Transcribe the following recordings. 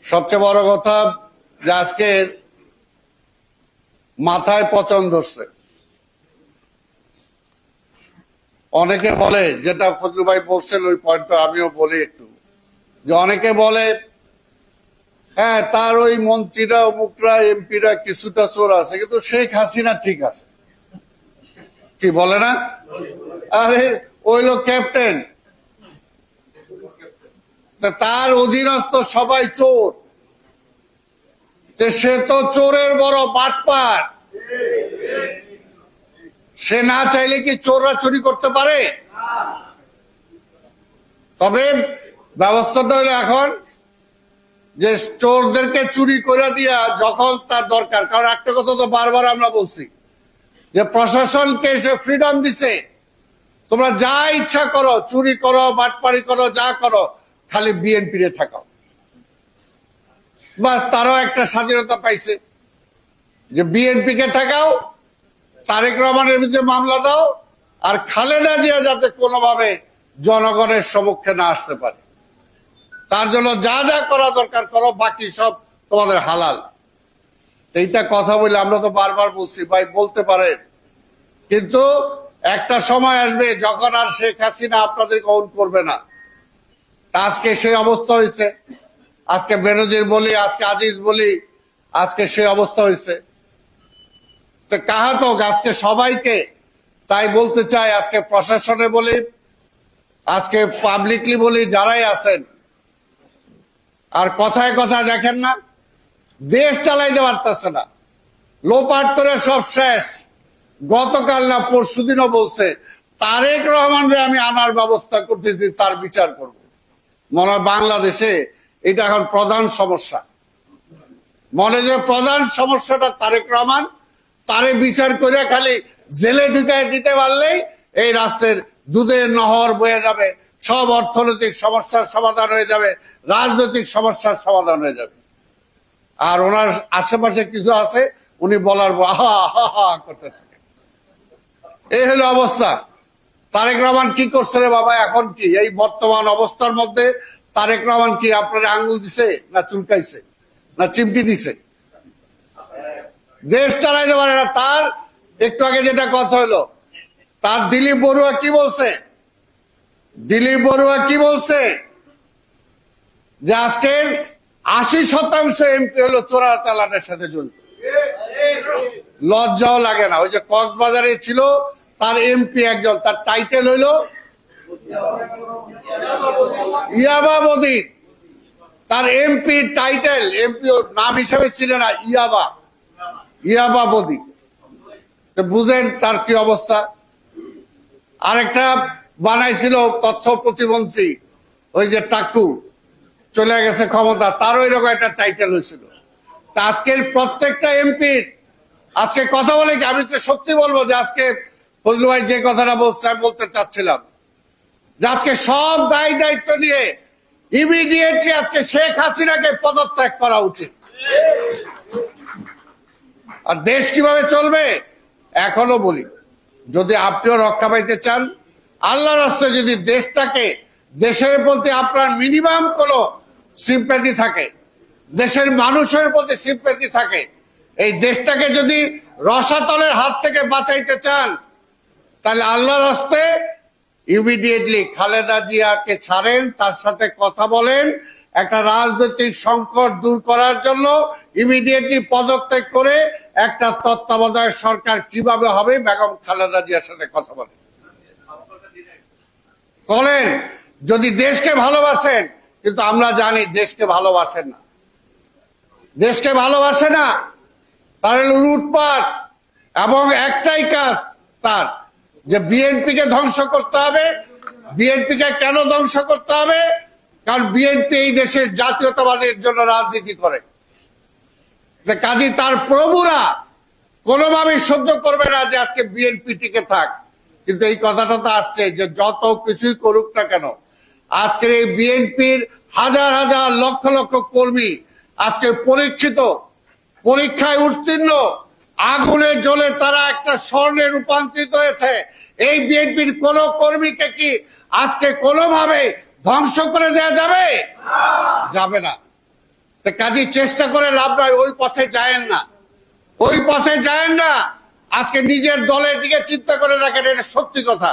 সবচেয়ে বড় কথা যে আজকে মাথায় পচন ধরছে। অনেকে বলে, যেটা ফজলু ভাই বলছেন ওই পয়েন্টটা আমিও বলি একটু, যে অনেকে বলে হ্যাঁ তার ওই মন্ত্রীরা অমুকরা এমপিরা কিছুটা চোর আছে, কিন্তু শেখ হাসিনা ঠিক আছে, কি বলে না? আরে ওই লোক ক্যাপ্টেন, তার অধীনস্থ সবাই চোর, সে তো চোরের বড় বাটপার। সে না চাইলে কি চোররা চুরি করতে পারে? তবে ব্যবস্থাটা হলো এখন যে চোরদেরকে চুরি করে দিয়া যখন তার দরকার, কারণ একটা কথা তো বারবার আমরা বলছি যে প্রশাসনকে সে ফ্রিডম দিছে, তোমরা যা ইচ্ছা করো, চুরি করো, বাটপাড়ি করো, যা করো, খালি বিএনপি রে থাকাও। বাস, তারাও একটা স্বাধীনতা পাইছে যে বিএনপি কে ঠেকাও, তারেক রহমানের বিরুদ্ধে মামলা দাও, আর খালেদা জিয়া যাতে কোনোভাবে জনগণের সম্মুখে না আসতে পারে, তার জন্য যা যা করা দরকার করো, বাকি সব তোমাদের হালাল। এইটা কথা বলে আমরা তো বারবার বলছি, ভাই বলতে পারে, কিন্তু একটা সময় আসবে যখন আর শেখ হাসিনা আপনাদেরকে অন করবে না। আজকে সেই অবস্থা হয়েছে, আজকে বেনজির বলি, আজকে আজিজ বলি, আজকে সেই অবস্থা হয়েছে। কাহাতক আজকে সবাইকে তাই বলতে চাই, আজকে প্রশাসনে বলি, আজকে পাবলিকলি বলি, যারাই আছেন, আর কথায় কথায় দেখেন না, দেশ চালাইতে পারতেছে না, লোপাট করে সব শেষ। গতকাল না পরশুদিনও বলছে তারেক রহমানরে আমি আনার ব্যবস্থা করতেছি, তার বিচার করব। মনে হয় বাংলাদেশে এটা এখন প্রধান সমস্যা, মনে যে প্রধান সমস্যাটা তারেক রহমান, তারে বিচার করে খালি জেলে ঢুকায় দিতে পারলেই এই রাষ্ট্রের দুধের নহর বয়ে যাবে, সব অর্থনৈতিক সমস্যার সমাধান হয়ে যাবে, রাজনৈতিক সমস্যার সমাধান হয়ে যাবে। আর ওনার আশেপাশে কিছু আছে, উনি বলার আহা আহা করতে থাকে। এই হলো অবস্থা। তারেক রহমান কি করছে রে বাবা? এখন কি এই বর্তমান অবস্থার মধ্যে তারেক রহমান কি আপনার আঙ্গুল দিছে, না চুলকাইছে, না চিমটি দিছে? দেশ চালাইতে পারে না। তার একটু আগে যেটা কথা হলো, তার দিলীপ বড়ুয়া কি বলছে? দিলীপ বড়ুয়া কি বলছে? যে আজকের 80% এমপি হলো চোরা চালানের সাথে জড়িত। লজ্জাও লাগে না? ওই যে কক্সবাজারে ছিল তার এমপি একজন, তার টাইটেল হইল ইয়াবা বদি। তার এমপি টাইটেল, এমপি নাম হিসেবে ছিল না, ইয়াবা বদি। বুঝেন তার কি অবস্থা। আরেকটা বানাইছিল তথ্য প্রতিমন্ত্রী, ওই যে টাকু, চলে গেছে ক্ষমতা, তারও এরকম একটা টাইটেল হয়েছিল। তা আজকের প্রত্যেকটা এমপির আজকে কথা বলে কি, আমি তো সত্যি বলবো যে আজকে ফজলু ভাই যে কথাটা বলছে আমি বলতে চাচ্ছিলাম যে আজকে সব দায় দায়িত্ব নিয়ে ইমিডিয়েটলি আজকে শেখ হাসিনাকে পদত্যাগ করা উচিত। আর দেশ কিভাবে চলবে এখনো বলি, যদি আপনিও রক্ষা পাইতে চান, আল্লাহর রাস্তায় যদি দেশটাকে, দেশের প্রতি আপনার মিনিমাম কোনো সিম্প্যাথি থাকে, দেশের মানুষের প্রতি সিম্প্যাথি থাকে, এই দেশটাকে যদি রসাতলের হাত থেকে বাঁচাইতে চান, তাহলে আল্লাহর রাস্তায় ইমিডিয়েটলি খালেদা জিয়াকে ছাড়েন, তার সাথে কথা বলেন, একটা রাজনৈতিক সংকট দূর করার জন্য ইমিডিয়েটলি পদত্যাগ করে একটা তত্ত্বাবধায়ক সরকার কিভাবে হবে, বেগম খালেদা জিয়ার সাথে কথা বলেন। বলেন যদি দেশকে ভালোবাসেন, কিন্তু আমরা জানি দেশকে ভালোবাসেন না, দেশকে ভালোবাসে না, তার লুটপাট, এবং একটাই কাজ তার, যে বিএনপিকে ধ্বংস করতে হবে। বিএনপিকে কেন ধ্বংস করতে হবে? কারণ বিএনপি এই দেশের জাতীয়তাবাদের জন্য রাজনীতি করে। কাজী তার প্রভুরা কোনোভাবেই সহ্য করবে না যে আজকে বিএনপি টিকে থাক। কিন্তু এই কথাটা তো আসছে যে যত কিছুই করুক না কেন, আজকের এই বিএনপির হাজার হাজার লক্ষ লক্ষ কর্মী আজকে পরীক্ষায় উত্তীর্ণ, আগুনে জ্বলে তারা একটা স্বর্ণে রূপান্তরিত হয়েছে। এই বিএনপির কোন কর্মীকে কি আজকে কোনোভাবে ধ্বংস করে দেয়া যাবে? যাবে না। তো কাজে চেষ্টা করে লাভ নয়, ওই পথে যায়েন না, ওই পথে যায়েন না। আজকে নিজের দলের দিকে চিন্তা করে দেখেন, এটা সত্যি কথা,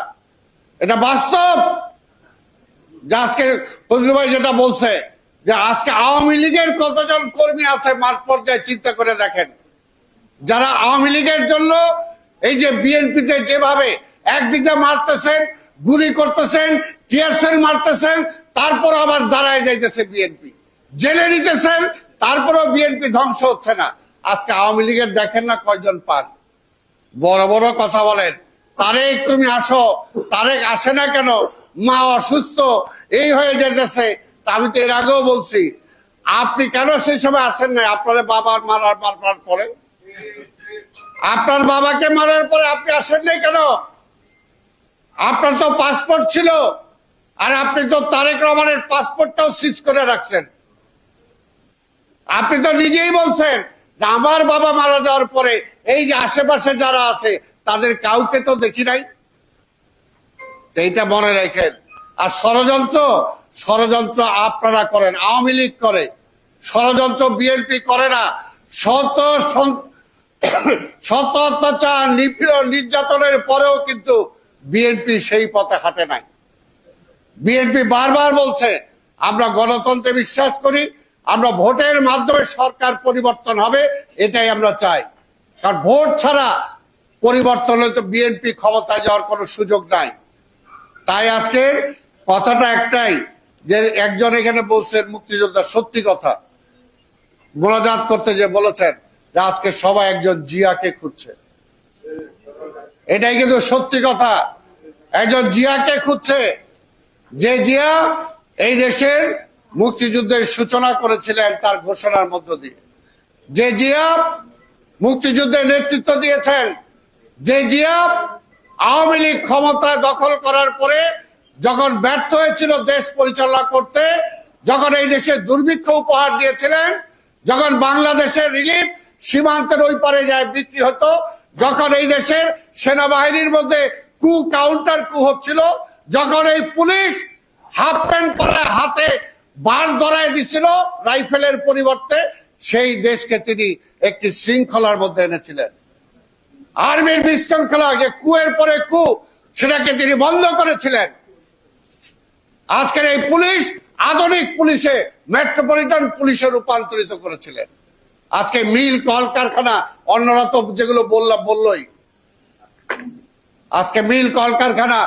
এটা বাস্তব। যে আজকে ফজলু ভাই যেটা বলছে যে আজকে আওয়ামী লীগের কতজন কর্মী আছে মাঠ পর্যায়ে চিন্তা করে দেখেন, যারা আওয়ামী লীগের জন্য এই যে বিএনপিতে যেভাবে একদিকে মারতেছেন, গুলি করতেছেন, টিয়ারশেল মারতেছেন, তারপর আবার দাঁড়ায় যাইতেছে বিএনপি, জেলে নিতেছেন, তারপরও বিএনপি ধ্বংস হচ্ছে না। আজকে আওয়ামী লীগের দেখেন না কয়জন পান, বড় বড় কথা বলেন, তারেক তুমি আসো, তারেক আসে না কেন, মা অসুস্থ, এই হয়ে যেতেছে। আমি তো এর আগেও বলছি, আপনি কেন সেই সময় আসেন নাই? আপনার বাবার মারার পরে, আপনার বাবাকে মারার পরে আপনি আসেন নাই কেন? আপনার তো পাসপোর্ট ছিল, আর আপনি তো তারেক রহমানের পাসপোর্টটাও সিজ করে রাখছেন। আপনি তো নিজেই বলছেন যে আমার বাবা মারা যাওয়ার পরে এই যে আশেপাশে যারা আছে তাদের কাউকে তো দেখি নাই। এইটা মনে রাখেন। আর ষড়যন্ত্র আপনারা করেন, আওয়ামী লীগ করে, ষড়যন্ত্র বিএনপি করে না। শত অত্যাচার, নিপীড়ন, নির্যাতনের পরেও কিন্তু বিএনপি সেই পথে হাঁটে নাই। বিএনপি বারবার বলছে আমরা গণতন্ত্রে বিশ্বাস করি, আমরা ভোটের মাধ্যমে সরকার পরিবর্তন হবে, এটাই আমরা চাই। কারণ ভোট ছাড়া পরিবর্তন হলে তো বিএনপি ক্ষমতায় যাওয়ার কোনো সুযোগ নাই। তাই আজকে কথাটা একটাই, যে একজন এখানে বলছেন মুক্তিযোদ্ধা, সত্যি কথা, মোনাজাত করতে যে বলেছেন যে আজকে সবাই একজন জিয়াকে খুঁজছে, এটাই কিন্তু সত্যি কথা। একজন জিয়াকে খুঁজছে, যে জিয়া এই দেশের মুক্তিযুদ্ধের সূচনা করেছিলেন তার ঘোষণার মধ্য দিয়ে, যে জিয়া মুক্তিযুদ্ধের নেতৃত্ব দিয়েছেন, যে জিয়া আওয়ামী লীগ ক্ষমতা দখল করার পরে যখন ব্যর্থ হয়েছিল দেশ পরিচালনা করতে, যখন এই দেশে দুর্ভিক্ষ উপহার দিয়েছিলেন, যখন বাংলাদেশের রিলিফ সীমান্তের ওই পারে যায় বিক্রি হতো, যখন এই দেশের সেনাবাহিনীর মধ্যে কু কাউন্টার কু হচ্ছিল, যখন এই পুলিশ হাফ প্যান্ট পরে হাতে বাস ধরায় দিছিল রাইফেলের পরিবর্তে, সেই দেশকে তিনি একটি শৃঙ্খলার মধ্যে এনেছিলেন। আর্মির বিশৃঙ্খলা, যে কুয়ের পরে কু, সেটাকে তিনি বন্ধ করেছিলেন। আজকের এই পুলিশ আধুনিক পুলিশে, মেট্রোপলিটন পুলিশে রূপান্তরিত করেছিলেন। আজকে মিল, কলকারখানা, অন্যরা তো যেগুলো বললই, আজকে মিল, কলকারখানা,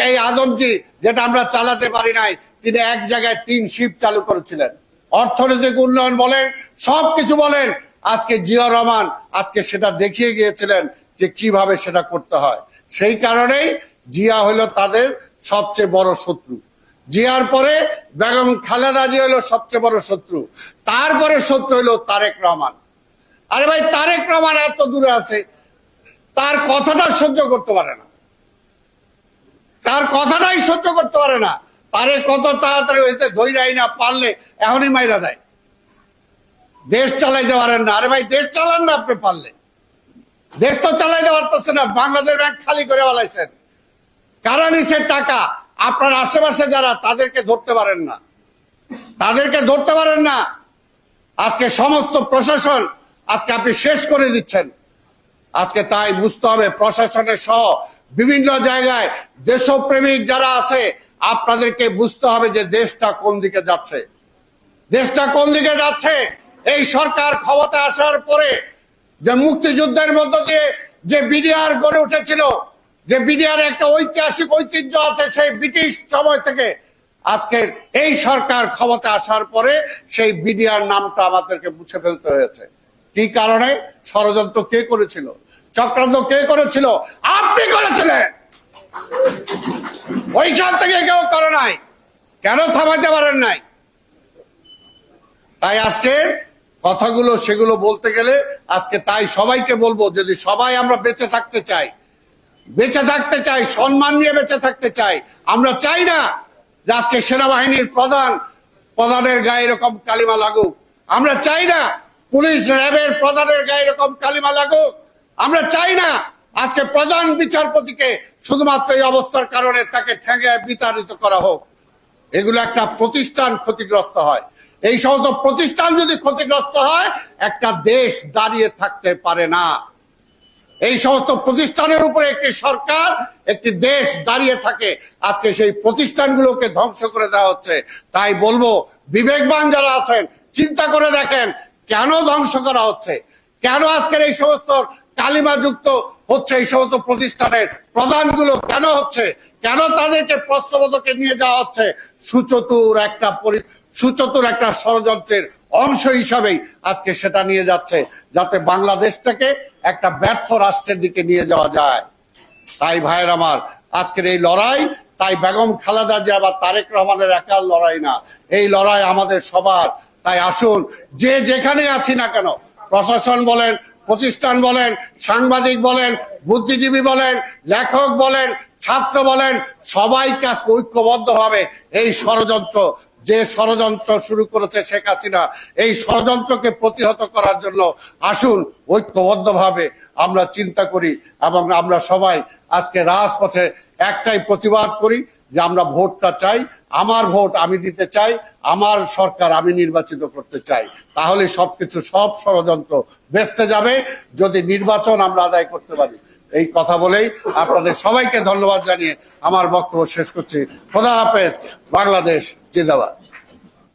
এই আদমজি যেটা আমরা চালাতে পারি নাই, তিনি এক জায়গায় 3 শিফট চালু করেছিলেন। অর্থনৈতিক উন্নয়ন বলেন, সবকিছু বলেন, আজকে জিয়া রহমান আজকে সেটা দেখিয়ে গিয়েছিলেন যে কিভাবে সেটা করতে হয়। সেই কারণেই জিয়া হলো তাদের সবচেয়ে বড় শত্রু। জিয়ার পরে বেগম খালেদা জিয়া হলো সবচেয়ে বড় শত্রু, তারপরে শত্রু হলো তারেক রহমান। আরে ভাই, তারেক রহমান এত দূরে আছে, তার কথাটা সহ্য করতে পারে না, তার কথাটাই সহ্য করতে পারে না। তারে কত তাড়াতাড়ি হইতে ধৈর্য না পারলে এখনই মাইরা দেয়, দেশ চালাইতে পারেন না। আরে ভাই, দেশ চালান না, আপনি পারলে দেশ তো চালাইতে পারতেছে না। বাংলাদেশ ব্যাংক খালি করে বলাইছেন, কারা নিচের টাকা? আপনার আশেপাশে যারা, তাদেরকে ধরতে পারেন না, তাদেরকে ধরতে পারেন না। আজকে সমস্ত প্রশাসন আজকে আপনি শেষ করে দিচ্ছেন। আজকে তাই বুঝতে হবে, প্রশাসনের সহ বিভিন্ন জায়গায় দেশপ্রেমিক যারা আছে, আপনাদেরকে বুঝতে হবে যে দেশটা কোন দিকে যাচ্ছে, দেশটা কোন দিকে যাচ্ছে। এই সরকার ক্ষমতা আসার পরে যে মুক্তিযুদ্ধের মধ্য দিয়ে যে বিডিআর গড়ে উঠেছিল, যে বিডিআর একটা ঐতিহাসিক ঐতিহ্য আছে সেই ব্রিটিশ সময় থেকে, আজকে এই সরকার ক্ষমতা আসার পরে সেই বিডিআর নামটা আমাদেরকে মুছে ফেলতে হয়েছে। কি কারণে? ষড়যন্ত্র কে করেছিল? চক্রান্ত কে করেছিল? আপনি করেছিলেন। ওইখান থেকে কেউ করে নাই, কেন থামাইতে পারেন নাই? তাই আজকে কথাগুলো সেগুলো বলতে গেলে আজকে তাই সবাইকে বলবো, যদি সবাই আমরা বেঁচে থাকতে চাই, বেঁচে থাকতে চাই, সম্মান নিয়ে বেঁচে থাকতে চাই, আমরা চাই না যে আজকে সেনাবাহিনীর প্রধানের গায়ে এরকম কালিমা লাগুক, আমরা চাই না পুলিশ র্যাবের প্রধানের গায়ে এরকম কালিমা লাগুক, আমরা চাই না আজকে প্রধান বিচারপতিকে শুধুমাত্র এই অবস্থার কারণে তাকে ঠেঙে বিতাড়িত করা হোক। এগুলো একটা প্রতিষ্ঠান ক্ষতিগ্রস্ত হয়, এই সমস্ত প্রতিষ্ঠান যদি ক্ষতিগ্রস্ত হয় একটা দেশ দাঁড়িয়ে থাকতে পারে না। এই সমস্ত প্রতিষ্ঠানের উপরে একটি সরকার, একটি দেশ দাঁড়িয়ে থাকে। আজকে সেই প্রতিষ্ঠানগুলোকে ধ্বংস করে দেওয়া হচ্ছে। তাই বলবো, বিবেকবান যারা আছেন চিন্তা করে দেখেন কেন ধ্বংস করা হচ্ছে, কেন আজকের এই সমস্ত কালিমাযুক্ত হচ্ছে, এই সমস্ত প্রতিষ্ঠানের প্রধানগুলো কেন হচ্ছে, কেন তাদেরকে প্রশ্নবোধকে নিয়ে যাওয়া হচ্ছে। সুচতুর একটা ষড়যন্ত্রের অংশ হিসাবেই আজকে সেটা নিয়ে যাচ্ছে, যাতে বাংলাদেশটাকে একটা ব্যর্থ রাষ্ট্রের দিকে নিয়ে যাওয়া যায়। তাই ভাইয়ের আমার, আজকের এই লড়াই তাই বেগম খালেদা জিয়া বা তারেক রহমানের একার লড়াই না, এই লড়াই আমাদের সবার। তাই আসুন, যে যেখানে আছি না কেন, প্রশাসন বলেন, প্রতিষ্ঠান বলেন, সাংবাদিক বলেন, বুদ্ধিজীবী বলেন, লেখক বলেন, ছাত্র বলেন, সবাইকে আজকে ঐক্যবদ্ধভাবে এই ষড়যন্ত্র, যে ষড়যন্ত্র শুরু করেছে শেখ হাসিনা, এই ষড়যন্ত্রকে প্রতিহত করার জন্য আসুন ঐক্যবদ্ধভাবে আমরা চিন্তা করি এবং আমরা সবাই আজকে রাজপথে একটাই প্রতিবাদ করি যে আমরা ভোটটা চাই, আমার ভোট আমি দিতে চাই, আমার সরকার আমি নির্বাচিত করতে চাই। তাহলে সবকিছু, সব ষড়যন্ত্র ভেস্তে যাবে যদি নির্বাচন আমরা আদায় করতে পারি। এই কথা বলেই আপনাদের সবাইকে ধন্যবাদ জানিয়ে আমার বক্তব্য শেষ করছি। খোদা হাফেজ। বাংলাদেশ জিন্দাবাদ।